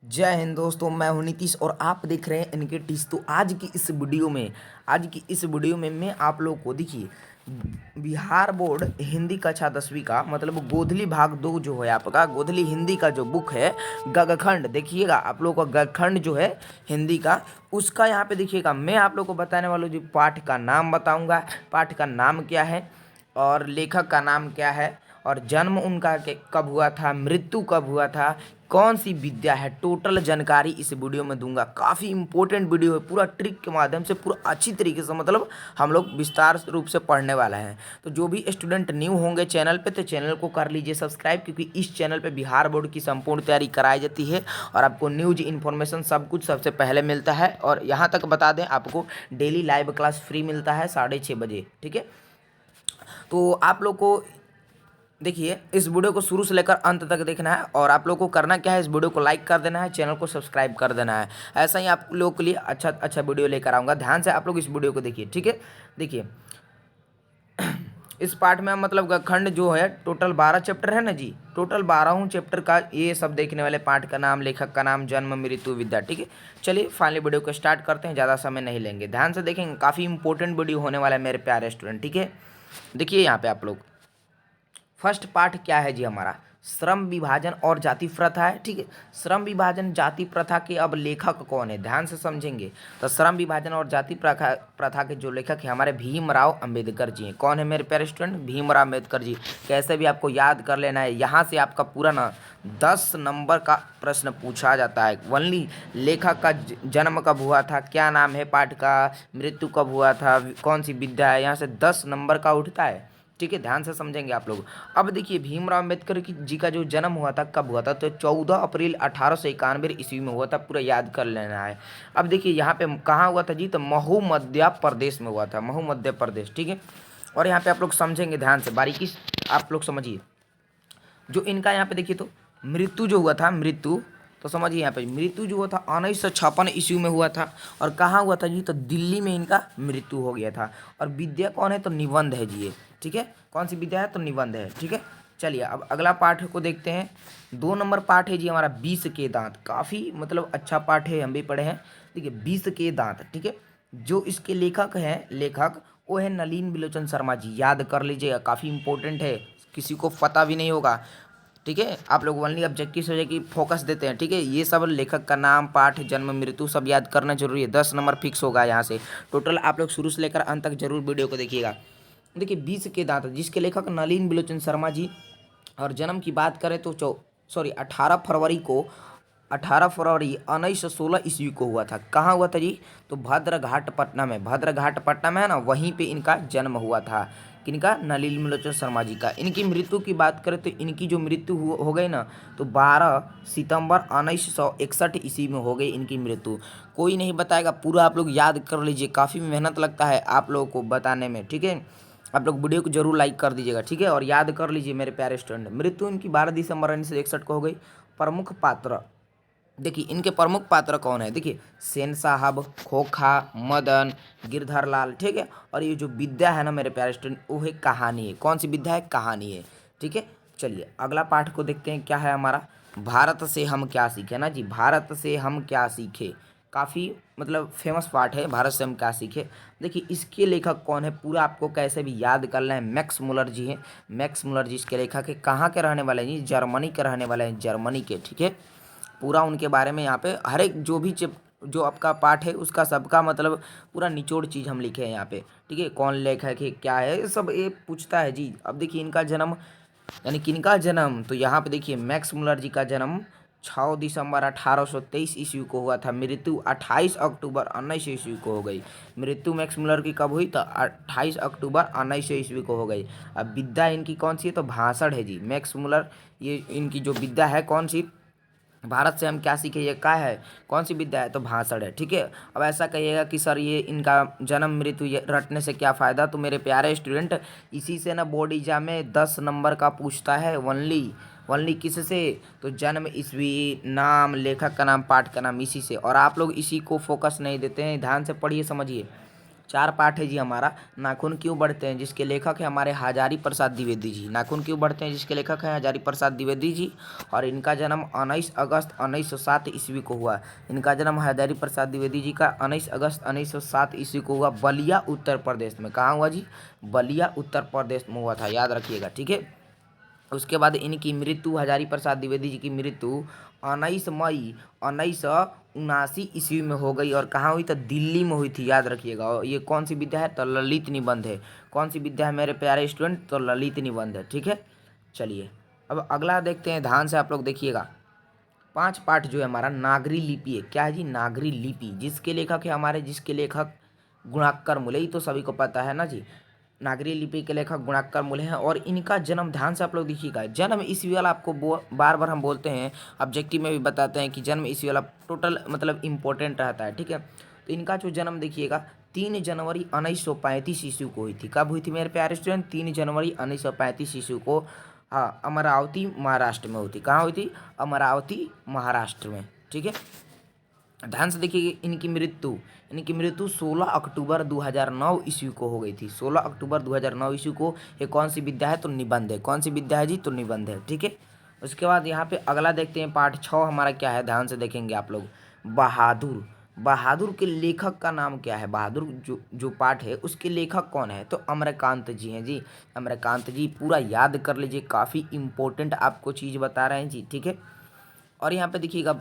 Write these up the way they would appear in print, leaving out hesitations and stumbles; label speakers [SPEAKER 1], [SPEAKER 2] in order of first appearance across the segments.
[SPEAKER 1] जय हिंद दोस्तों। मैं हूं नीतीश और आप देख रहे हैं इनके टीस। तो आज की इस वीडियो में मैं आप लोग को देखिए बिहार बोर्ड हिंदी कक्षा 10वीं का मतलब गोधली भाग 2 जो है आपका गोधली हिंदी का जो बुक है गगखंड। देखिएगा आप लोग का गगखंड जो है हिंदी का उसका यहाँ पे देखिएगा मैं आप लोग को बताने वाला हूँ। जो पाठ का नाम बताऊंगा, पाठ का नाम क्या है और लेखक का नाम क्या है और जन्म उनका कब हुआ था, मृत्यु कब हुआ था, कौन सी विद्या है, टोटल जानकारी इस वीडियो में दूंगा। काफ़ी इंपॉर्टेंट वीडियो है, पूरा ट्रिक के माध्यम से पूरा अच्छी तरीके से मतलब हम लोग विस्तार रूप से पढ़ने वाला है। तो जो भी स्टूडेंट न्यू होंगे चैनल पे तो चैनल को कर लीजिए सब्सक्राइब, क्योंकि इस चैनल पे बिहार बोर्ड की संपूर्ण तैयारी कराई जाती है और आपको न्यूज इन्फॉर्मेशन सब कुछ सबसे पहले मिलता है। और यहाँ तक बता दें आपको डेली लाइव क्लास फ्री मिलता है 6:30 बजे, ठीक है। तो आप लोग को देखिए इस वीडियो को शुरू से लेकर अंत तक देखना है और आप लोग को करना क्या है, इस वीडियो को लाइक कर देना है, चैनल को सब्सक्राइब कर देना है। ऐसा ही आप लोगों के लिए अच्छा अच्छा वीडियो लेकर आऊँगा। ध्यान से आप लोग इस वीडियो को देखिए, ठीक है। देखिए इस पार्ट में हम मतलब खंड जो है टोटल 12 चैप्टर है ना जी, टोटल 12 चैप्टर का ये सब देखने वाले। पाठ का नाम, लेखक का नाम, जन्म, मृत्यु, विद्या, ठीक है। चलिए फाइनली वीडियो को स्टार्ट करते हैं, ज़्यादा समय नहीं लेंगे। ध्यान से देखेंगे, काफ़ी इंपॉर्टेंट वीडियो होने वाला है मेरे प्यारे स्टूडेंट, ठीक है। देखिए यहाँ पे आप लोग फर्स्ट पार्ट क्या है जी हमारा, श्रम विभाजन और जाति प्रथा है, ठीक है। श्रम विभाजन जाति प्रथा के अब लेखक कौन है, ध्यान से समझेंगे। तो श्रम विभाजन और जाति प्रथा प्रथा के जो लेखक है हमारे भीमराव अंबेडकर जी हैं। कौन है मेरे प्यारे स्टूडेंट, भीमराव अंबेडकर जी। कैसे भी आपको याद कर लेना है, यहाँ से आपका पूरा ना 10 नंबर का प्रश्न पूछा जाता है। वनली लेखक का जन्म कब हुआ था, क्या नाम है पाठ का, मृत्यु कब हुआ था, कौन सी विद्या है, यहाँ से 10 नंबर का उठता है, ठीक है। ध्यान से समझेंगे आप लोग। अब देखिए भीमराव अम्बेडकर जी का जो जन्म हुआ था कब हुआ था, तो 14 अप्रैल 1891 ईस्वी में हुआ था, पूरा याद कर लेना है। अब देखिए यहाँ पे कहाँ हुआ था जी, तो महू मध्य प्रदेश में हुआ था, महू मध्य प्रदेश, ठीक है। और यहाँ पे आप लोग समझेंगे ध्यान से, बारीकी आप लोग समझिए। जो इनका यहाँ पे देखिए तो मृत्यु जो हुआ था, मृत्यु तो समझिए यहाँ पे मृत्यु जो हुआ था 1956 ईस्वी में हुआ था। और कहाँ हुआ था जी, तो दिल्ली में इनका मृत्यु हो गया था। और विद्या कौन है, तो निबंध है जी ये, ठीक है। कौन सी विद्या है, तो निबंध है, ठीक है। चलिए अब अगला पाठ को देखते हैं। 2 नंबर पाठ है जी हमारा 20 के दांत। काफ़ी मतलब अच्छा पाठ है, हम भी पढ़े हैं। देखिए 20 के दांत, ठीक है। जो इसके लेखक हैं, लेखक वो है नलिन बिलोचन शर्मा जी, याद कर लीजिएगा, काफ़ी इंपॉर्टेंट है, किसी को पता भी नहीं होगा, ठीक है। आप लोग ओनली ऑब्जेक्टिव सब्जेक्ट की फोकस देते हैं, ठीक है। ये सब लेखक का नाम, पाठ, जन्म, मृत्यु सब याद करना जरूरी है। 10 नंबर फिक्स होगा यहाँ से टोटल। आप लोग शुरू से लेकर अंत तक जरूर वीडियो को देखिएगा। देखिए 20 के दांत जिसके लेखक नलिन बिलोचन शर्मा जी। और जन्म की बात करें तो 18 फरवरी 1916 ईस्वी को हुआ था। कहाँ हुआ था जी, तो भद्रघाट पटना में, भद्रघाट पटना में है ना, वहीं पे इनका जन्म हुआ था। किनका, नलिन बिलोचन शर्मा जी का। इनकी मृत्यु की बात करें तो इनकी जो मृत्यु हो गई ना, तो 12 सितंबर 1961 ईस्वी में हो गई इनकी मृत्यु। कोई नहीं बताएगा, पूरा आप लोग याद कर लीजिए, काफ़ी मेहनत लगता है आप लोगों को बताने में, ठीक है। आप लोग वीडियो को जरूर लाइक कर दीजिएगा, ठीक है। और याद कर लीजिए मेरे प्यारे स्टूडेंट, मृत्यु इनकी 12 दिसंबर 1961 को हो गई। प्रमुख पात्र देखिए, इनके प्रमुख पात्र कौन है, देखिए सेन साहब, खोखा, मदन, गिरधर लाल, ठीक है। और ये जो विद्या है ना मेरे प्यारे स्टूडेंट, वो है कहानी है। कौन सी विद्या है, कहानी है, ठीक है। चलिए अगला पाठ को देखते हैं, क्या है हमारा, भारत से हम क्या सीखे ना जी, भारत से हम क्या सीखे। काफ़ी मतलब फेमस पार्ट है, भारत से हम क्या सीखे। देखिए इसके लेखक कौन है, पूरा आपको कैसे भी याद करना है, मैक्स मुलर जी हैं। मैक्स मुलर जी इसके लेखक है। कहाँ के रहने वाले हैं जी, जर्मनी के रहने वाले हैं, जर्मनी के, ठीक है। पूरा उनके बारे में यहाँ पे हर एक जो भी जो आपका पाठ है उसका सबका मतलब पूरा निचोड़ चीज़ हम लिखे हैं यहाँ पे, ठीक है। कौन लेखक है, क्या है, ये सब ये पूछता है जी। अब देखिए इनका जन्म यानी किनका जन्म, तो यहाँ पे देखिए मैक्स मुलर जी का जन्म 6 दिसंबर 1823 ईस्वी को हुआ था। मृत्यु 28 अक्टूबर 1900 ईस्वी को हो गई। मृत्यु मैक्स मुलर की कब हुई, तो 28 अक्टूबर 1900 ईस्वी को हो गई। अब विद्या इनकी कौन सी है, तो भाषण है जी। मैक्स मुलर ये इनकी जो विद्या है कौन सी, भारत से हम क्या सीखे, ये क्या है, कौन सी विद्या है, तो भाषण है, ठीक है। अब ऐसा कहिएगा कि सर ये इनका जन्म मृत्यु ये रटने से क्या फ़ायदा, तो मेरे प्यारे स्टूडेंट इसी से ना बोर्ड एग्जाम में 10 नंबर का पूछता है। वनली वनली किससे, तो जन्म, ईस्वी, नाम, लेखक का नाम, पाठ का नाम, इसी से। और आप लोग इसी को फोकस नहीं देते हैं, ध्यान से पढ़िए समझिए। 4 पाठ है जी हमारा। नाखून क्यों बढ़ते हैं, जिसके लेखक है हमारे हजारी प्रसाद द्विवेदी जी। नाखून क्यों बढ़ते हैं, जिसके लेखक हैं हजारी प्रसाद द्विवेदी जी। और इनका जन्म 19 अगस्त 1907 ईस्वी को हुआ। इनका जन्म हजारी प्रसाद द्विवेदी जी का 19 अगस्त 1907 ईस्वी को हुआ, बलिया उत्तर प्रदेश में। कहाँ हुआ जी, बलिया उत्तर प्रदेश में हुआ था, याद रखिएगा, ठीक है। उसके बाद इनकी मृत्यु, हजारी प्रसाद द्विवेदी जी की मृत्यु 19 मई 1979 ईस्वी में हो गई। और कहाँ हुई, तो दिल्ली में हुई थी, याद रखिएगा। और ये कौन सी विद्या है, तो ललित निबंध है। कौन सी विद्या है मेरे प्यारे स्टूडेंट, तो ललित निबंध है, ठीक है। चलिए अब अगला देखते हैं, ध्यान से आप लोग देखिएगा। 5 पाठ जो है हमारा नागरी लिपि है। क्या है जी, नागरी लिपि। जिसके लेखक है हमारे, जिसके लेखक गुणाकर मूले, ये तो सभी को पता है ना जी। नागरी लिपि के लेखक गुणाकर मूले हैं। और इनका जन्म, ध्यान से आप लोग देखिएगा, जन्म ईस्वी वाला आपको बार बार हम बोलते हैं, ऑब्जेक्टिव में भी बताते हैं कि जन्म ईस्वी वाला टोटल मतलब इम्पोर्टेंट रहता है, ठीक है। तो इनका जो जन्म देखिएगा 3 जनवरी 1935 ईस्वी को हुई थी। कब हुई थी मेरे प्यारे स्टूडेंट, 3 जनवरी 1935 ईस्वी को। हाँ, अमरावती महाराष्ट्र में हुई थी। कहाँ हुई थी, अमरावती महाराष्ट्र में, ठीक है। ध्यान से देखिए, इनकी मृत्यु 16 अक्टूबर 2009 ईस्वी को हो गई थी। 16 अक्टूबर 2009 ईस्वी को। ये कौन सी विद्या है, तो निबंध है। कौन सी विद्या है जी, तो निबंध है, ठीक है। उसके बाद यहाँ पे अगला देखते हैं, पाठ 6 हमारा क्या है, ध्यान से देखेंगे आप लोग। बहादुर। बहादुर के लेखक का नाम क्या है, बहादुर जो जो पाठ है उसके लेखक कौन है, तो अमरकांत जी हैं जी। अमरकांत जी, पूरा याद कर लीजिए, काफ़ी इंपॉर्टेंट आपको चीज़ बता रहे हैं जी, ठीक है। और यहाँ पे देखिएगा,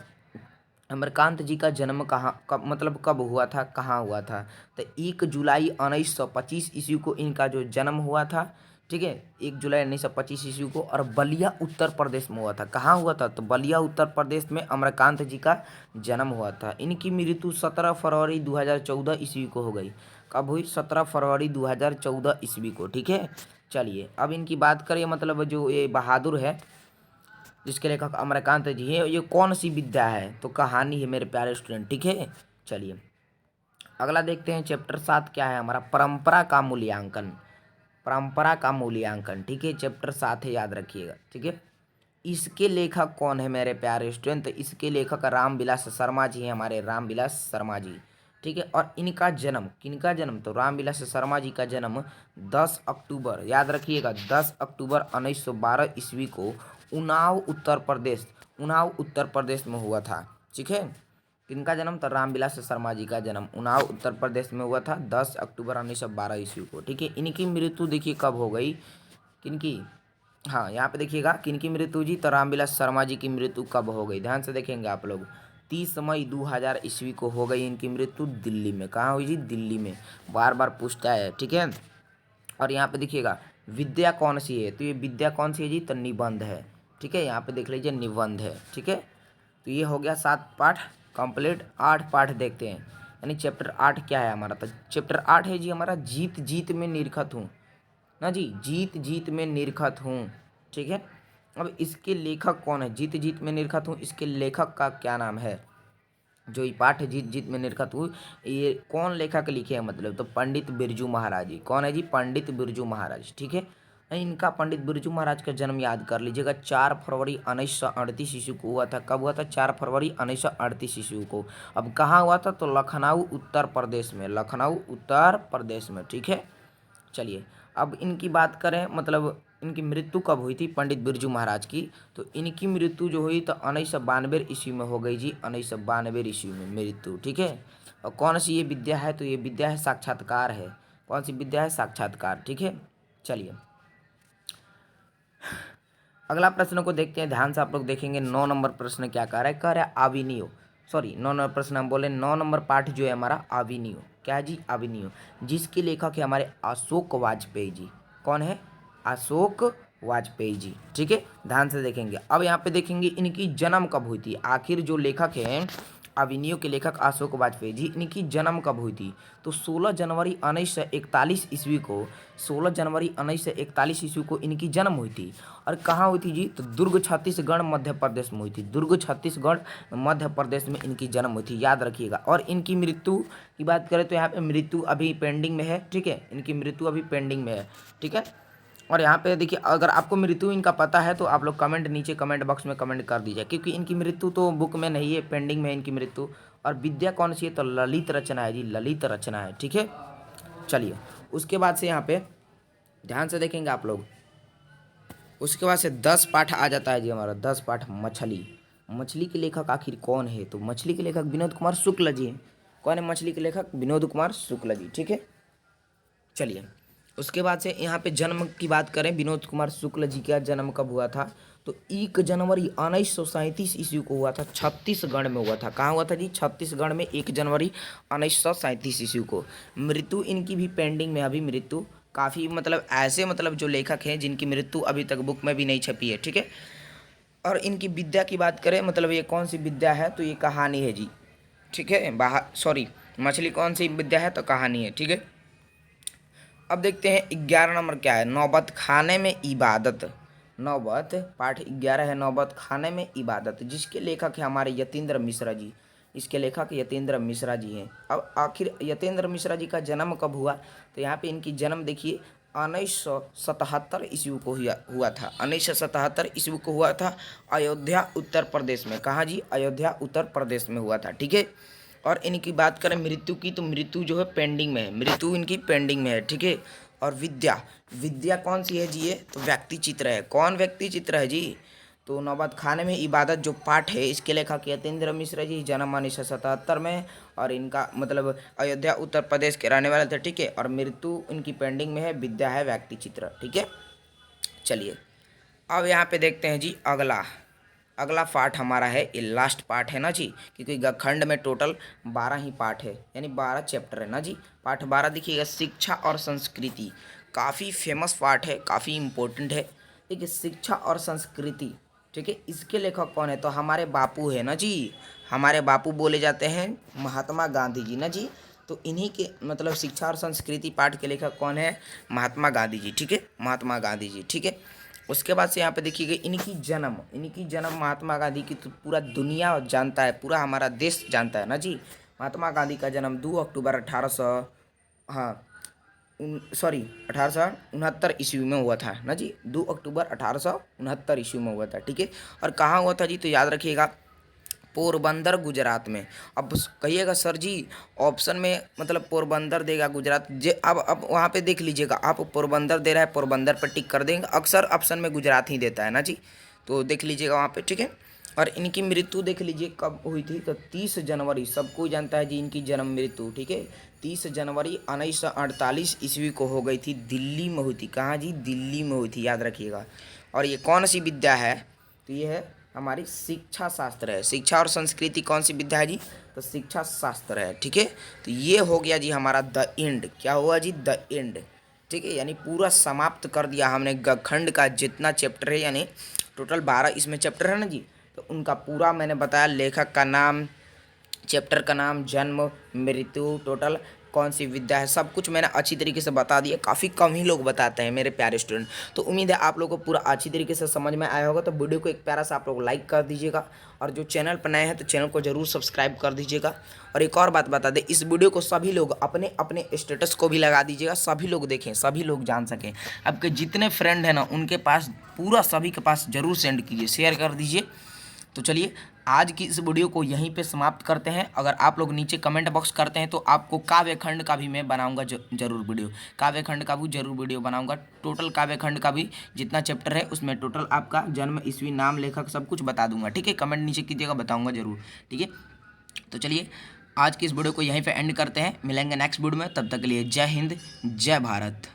[SPEAKER 1] अमरकांत जी का जन्म कहाँ, कब मतलब कब हुआ था, कहाँ हुआ था, तो 1 जुलाई 1925 ईस्वी को इनका जो जन्म हुआ था, ठीक है। 1 जुलाई 1925 ईस्वी को। और बलिया उत्तर प्रदेश में हुआ था। कहाँ हुआ था, तो बलिया उत्तर प्रदेश में अमरकांत जी का जन्म हुआ था। इनकी मृत्यु 17 फरवरी 2014 ईस्वी को हो गई। कब हुई, 17 फरवरी 2014 ईस्वी को, ठीक है। चलिए अब इनकी बात करें, मतलब जो ये बहादुर है जिसके लेखक अमरकांत जी हैं, ये कौन सी विद्या है, तो कहानी है मेरे प्यारे स्टूडेंट, ठीक है। चलिए अगला देखते हैं, चैप्टर 7 क्या है हमारा, परंपरा का मूल्यांकन। परंपरा का मूल्यांकन, ठीक है, चैप्टर 7 है, याद रखिएगा, ठीक है। इसके लेखक कौन है मेरे प्यारे स्टूडेंट, तो इसके लेखक रामविलास शर्मा जी हैं, हमारे रामविलास शर्मा जी, ठीक है। और इनका जन्म, किनका जन्म, तो रामविलास शर्मा जी का जन्म 10 अक्टूबर, याद रखिएगा, 10 अक्टूबर 1912 ईस्वी को उन्नाव उत्तर प्रदेश, उन्नाव उत्तर प्रदेश में हुआ था, ठीक है। किनका जन्म, तो रामविलास शर्मा जी का जन्म उन्नाव उत्तर प्रदेश में हुआ था 10 अक्टूबर 1912 ईस्वी को, ठीक है। इनकी मृत्यु देखिए कब हो गई, किनकी, हाँ यहाँ पे देखिएगा, किनकी मृत्यु जी, तो रामविलास शर्मा जी की मृत्यु कब हो गई, ध्यान से देखेंगे आप लोग। 30 मई 2000 ईस्वी को हो गई इनकी मृत्यु, दिल्ली में। कहाँ हुई जी, दिल्ली में, बार बार पूछता है, ठीक है। और यहाँ पे देखिएगा, विद्या कौन सी है, तो ये विद्या कौन सी है जी, तो निबंध है, ठीक है। यहाँ पे देख लीजिए, निबंध है, ठीक है। तो ये हो गया 7 पाठ कंप्लीट। 8 पाठ देखते हैं, यानी चैप्टर 8 क्या है हमारा, तो चैप्टर 8 है जी हमारा, जीत जीत में निरखत हूँ ना जी, जीत जीत में निरखत हूँ, ठीक है। अब इसके लेखक कौन है, जीत जीत में निरखत हूँ, इसके लेखक का क्या नाम है, जो ये पाठ है जीत जीत में निरखत हूँ, ये कौन लेखक लिखे हैं, मतलब तो पंडित बिरजू महाराज जी। कौन है जी, पंडित बिरजू महाराज, ठीक है। इनका पंडित बिरजू महाराज का जन्म याद कर लीजिएगा, 4 फरवरी 1938 ईस्वी को हुआ था। कब हुआ था, 4 फरवरी 1938 ईस्वी को। अब कहाँ हुआ था, तो लखनऊ उत्तर प्रदेश में, लखनऊ उत्तर प्रदेश में, ठीक है। चलिए अब इनकी बात करें, मतलब इनकी मृत्यु कब हुई थी, पंडित बिरजू महाराज की, तो इनकी मृत्यु जो हुई तो 1992 ईस्वी में हो गई जी, 1992 ईस्वी में मृत्यु, ठीक है। और कौन सी ये विद्या है, तो ये विद्या है साक्षात्कार है। कौन सी विद्या है, साक्षात्कार, ठीक है। चलिए अगला प्रश्न को देखते हैं, ध्यान से आप लोग देखेंगे। 9 नंबर प्रश्न क्या कह रहा है आविनियो, सॉरी 9 नंबर प्रश्न हम बोले, 9 नंबर पाठ जो है हमारा आविनियो। क्या है जी, आविनियो, जिसके लेखक है हमारे अशोक वाजपेयी जी। कौन है, अशोक वाजपेयी जी, ठीक है। ध्यान से देखेंगे, अब यहाँ पे देखेंगे इनकी जन्म कब हुई थी, आखिर जो लेखक हैं अविनियो के लेखक अशोक वाजपेयी जी, इनकी जन्म कब हुई थी, तो 16 जनवरी 1941 ईस्वी को, 16 जनवरी 1941 ईस्वी को इनकी जन्म हुई थी। और कहाँ हुई थी जी, तो दुर्ग छत्तीसगढ़ मध्य प्रदेश में हुई थी, दुर्ग छत्तीसगढ़ मध्य प्रदेश में इनकी जन्म हुई थी, याद रखिएगा। और इनकी मृत्यु की बात करें तो यहाँ पे मृत्यु अभी पेंडिंग में है, ठीक है, इनकी मृत्यु अभी पेंडिंग में है, ठीक है। और यहाँ पे देखिए, अगर आपको मृत्यु इनका पता है तो आप लोग कमेंट, नीचे कमेंट बॉक्स में कमेंट कर दीजिए, क्योंकि इनकी मृत्यु तो बुक में नहीं है, पेंडिंग में है इनकी मृत्यु। और विद्या कौन सी है, तो ललित रचना है जी, ललित रचना है, ठीक है। चलिए उसके बाद से यहाँ पे ध्यान से देखेंगे आप लोग, उसके बाद से 10 पाठ आ जाता है जी हमारा। 10 पाठ मछली। मछली के लेखक आखिर कौन है? तो मछली के लेखक विनोद कुमार शुक्ल जी हैं। कौन है मछली के लेखक? विनोद कुमार शुक्ल जी, ठीक है। चलिए उसके बाद से यहाँ पे जन्म की बात करें, विनोद कुमार शुक्ल जी का जन्म कब हुआ था? तो 1 जनवरी 1937 ईस्वी को हुआ था, छत्तीसगढ़ में हुआ था। कहाँ हुआ था जी? छत्तीसगढ़ में 1 जनवरी 1937 ईस्वी को। मृत्यु इनकी भी पेंडिंग में, अभी मृत्यु काफ़ी मतलब ऐसे मतलब जो लेखक हैं जिनकी मृत्यु अभी तक बुक में भी नहीं छपी है, ठीक है। और इनकी विद्या की बात करें, मतलब ये कौन सी विद्या है? तो ये कहानी है जी, ठीक है। मछली कौन सी विद्या है? तो कहानी है, ठीक है। अब देखते हैं 11 नंबर क्या है? नौबत खाने में इबादत। नौबत पाठ 11 है, नौबत खाने में इबादत, जिसके लेखक है हमारे यतीन्द्र मिश्रा जी। इसके लेखक यतीन्द्र मिश्रा जी हैं। अब आखिर यतीन्द्र मिश्रा जी का जन्म कब हुआ? तो यहाँ पे इनकी जन्म देखिए 1977 ईस्वी को हुआ था। 1977 ईस्वी को हुआ था, अयोध्या उत्तर प्रदेश में। कहाँ जी? अयोध्या उत्तर प्रदेश में हुआ था, ठीक है। और इनकी बात करें मृत्यु की, तो मृत्यु जो है पेंडिंग में है, मृत्यु इनकी पेंडिंग में है, ठीक है। और विद्या, विद्या कौन सी है जी? ये तो व्यक्ति चित्र है। कौन व्यक्ति चित्र है जी? तो नौबत खाने में इबादत जो पाठ है, इसके लेखक यतीन्द्र मिश्रा जी, जन्म 1977 में, और इनका मतलब अयोध्या उत्तर प्रदेश के रहने वाले थे, ठीक है। और मृत्यु इनकी पेंडिंग में है, विद्या है व्यक्ति चित्र, ठीक है। चलिए अब यहाँ पे देखते हैं जी अगला पार्ट हमारा है, ये लास्ट पार्ट है ना जी, क्योंकि गखंड में टोटल 12 ही पार्ट है, यानी 12 चैप्टर है ना जी। पार्ट 12 देखिएगा, शिक्षा और संस्कृति। काफ़ी फेमस पार्ट है, काफ़ी इम्पोर्टेंट है, ठीक है। शिक्षा और संस्कृति, ठीक है। इसके लेखक कौन है? तो हमारे बापू है ना जी, हमारे बापू बोले जाते हैं महात्मा गांधी जी ना जी। तो इन्हीं के मतलब शिक्षा और संस्कृति पाठ के लेखक कौन है? महात्मा गांधी जी, ठीक है, महात्मा गांधी जी, ठीक है। उसके बाद से यहाँ पे देखिएगा इनकी जन्म महात्मा गांधी की तो पूरा दुनिया जानता है, पूरा हमारा देश जानता है ना जी। महात्मा गांधी का जन्म 2 अक्टूबर 1869 ईस्वी में हुआ था ना जी। 2 अक्टूबर 1869 ईस्वी में हुआ था, ठीक है। और कहाँ हुआ था जी? तो याद रखिएगा, पोरबंदर गुजरात में। अब कहिएगा सर जी ऑप्शन में मतलब पोरबंदर देगा गुजरात जे, अब वहाँ पे देख लीजिएगा, आप पोरबंदर दे रहा है, पोरबंदर पर टिक कर देंगे। अक्सर ऑप्शन में गुजरात ही देता है ना जी, तो देख लीजिएगा वहाँ पे, ठीक है। और इनकी मृत्यु देख लीजिए कब हुई थी? तो 30 जनवरी, सबको जानता है जी इनकी जन्म मृत्यु, ठीक है। 30 जनवरी 1948 ईस्वी को हो गई थी, दिल्ली में हुई थी। कहाँ जी? दिल्ली में हुई थी, याद रखिएगा। और ये कौन सी विद्या है? तो ये है हमारी शिक्षा शास्त्र है। शिक्षा और संस्कृति कौन सी विद्या है जी? तो शिक्षा शास्त्र है, ठीक है। तो ये हो गया जी हमारा द एंड। क्या हुआ जी? द एंड, ठीक है। यानी पूरा समाप्त कर दिया हमने गखंड का जितना चैप्टर है, यानी टोटल 12 इसमें चैप्टर है ना जी। तो उनका पूरा मैंने बताया, लेखक का नाम, चैप्टर का नाम, जन्म, मृत्यु, टोटल कौन सी विद्या है, सब कुछ मैंने अच्छी तरीके से बता दिया। काफ़ी कम ही लोग बताते हैं मेरे प्यारे स्टूडेंट। तो उम्मीद है आप लोगों को पूरा अच्छी तरीके से समझ में आया होगा। तो वीडियो को एक प्यारा सा आप लोग लाइक कर दीजिएगा, और जो चैनल पर नए हैं तो चैनल को जरूर सब्सक्राइब कर दीजिएगा। और एक और बात बता दें, इस वीडियो को सभी लोग अपने अपने स्टेटस को भी लगा दीजिएगा, सभी लोग देखें, सभी लोग जान सकें। आपके जितने फ्रेंड हैं ना उनके पास पूरा सभी के पास जरूर सेंड कीजिए, शेयर कर दीजिए। तो चलिए आज की इस वीडियो को यहीं पे समाप्त करते हैं। अगर आप लोग नीचे कमेंट बॉक्स करते हैं तो आपको काव्य खंड का भी मैं बनाऊंगा जरूर वीडियो, काव्य खंड का भी जरूर वीडियो बनाऊंगा। टोटल काव्य खंड का भी जितना चैप्टर है उसमें टोटल आपका जन्म, ईस्वी, नाम, लेखक सब कुछ बता दूंगा, ठीक है। कमेंट नीचे कीजिएगा, बताऊँगा जरूर, ठीक है। तो चलिए आज की इस वीडियो को यहीं पर एंड करते हैं, मिलेंगे नेक्स्ट वीडियो में। तब तक के लिए जय हिंद, जय भारत।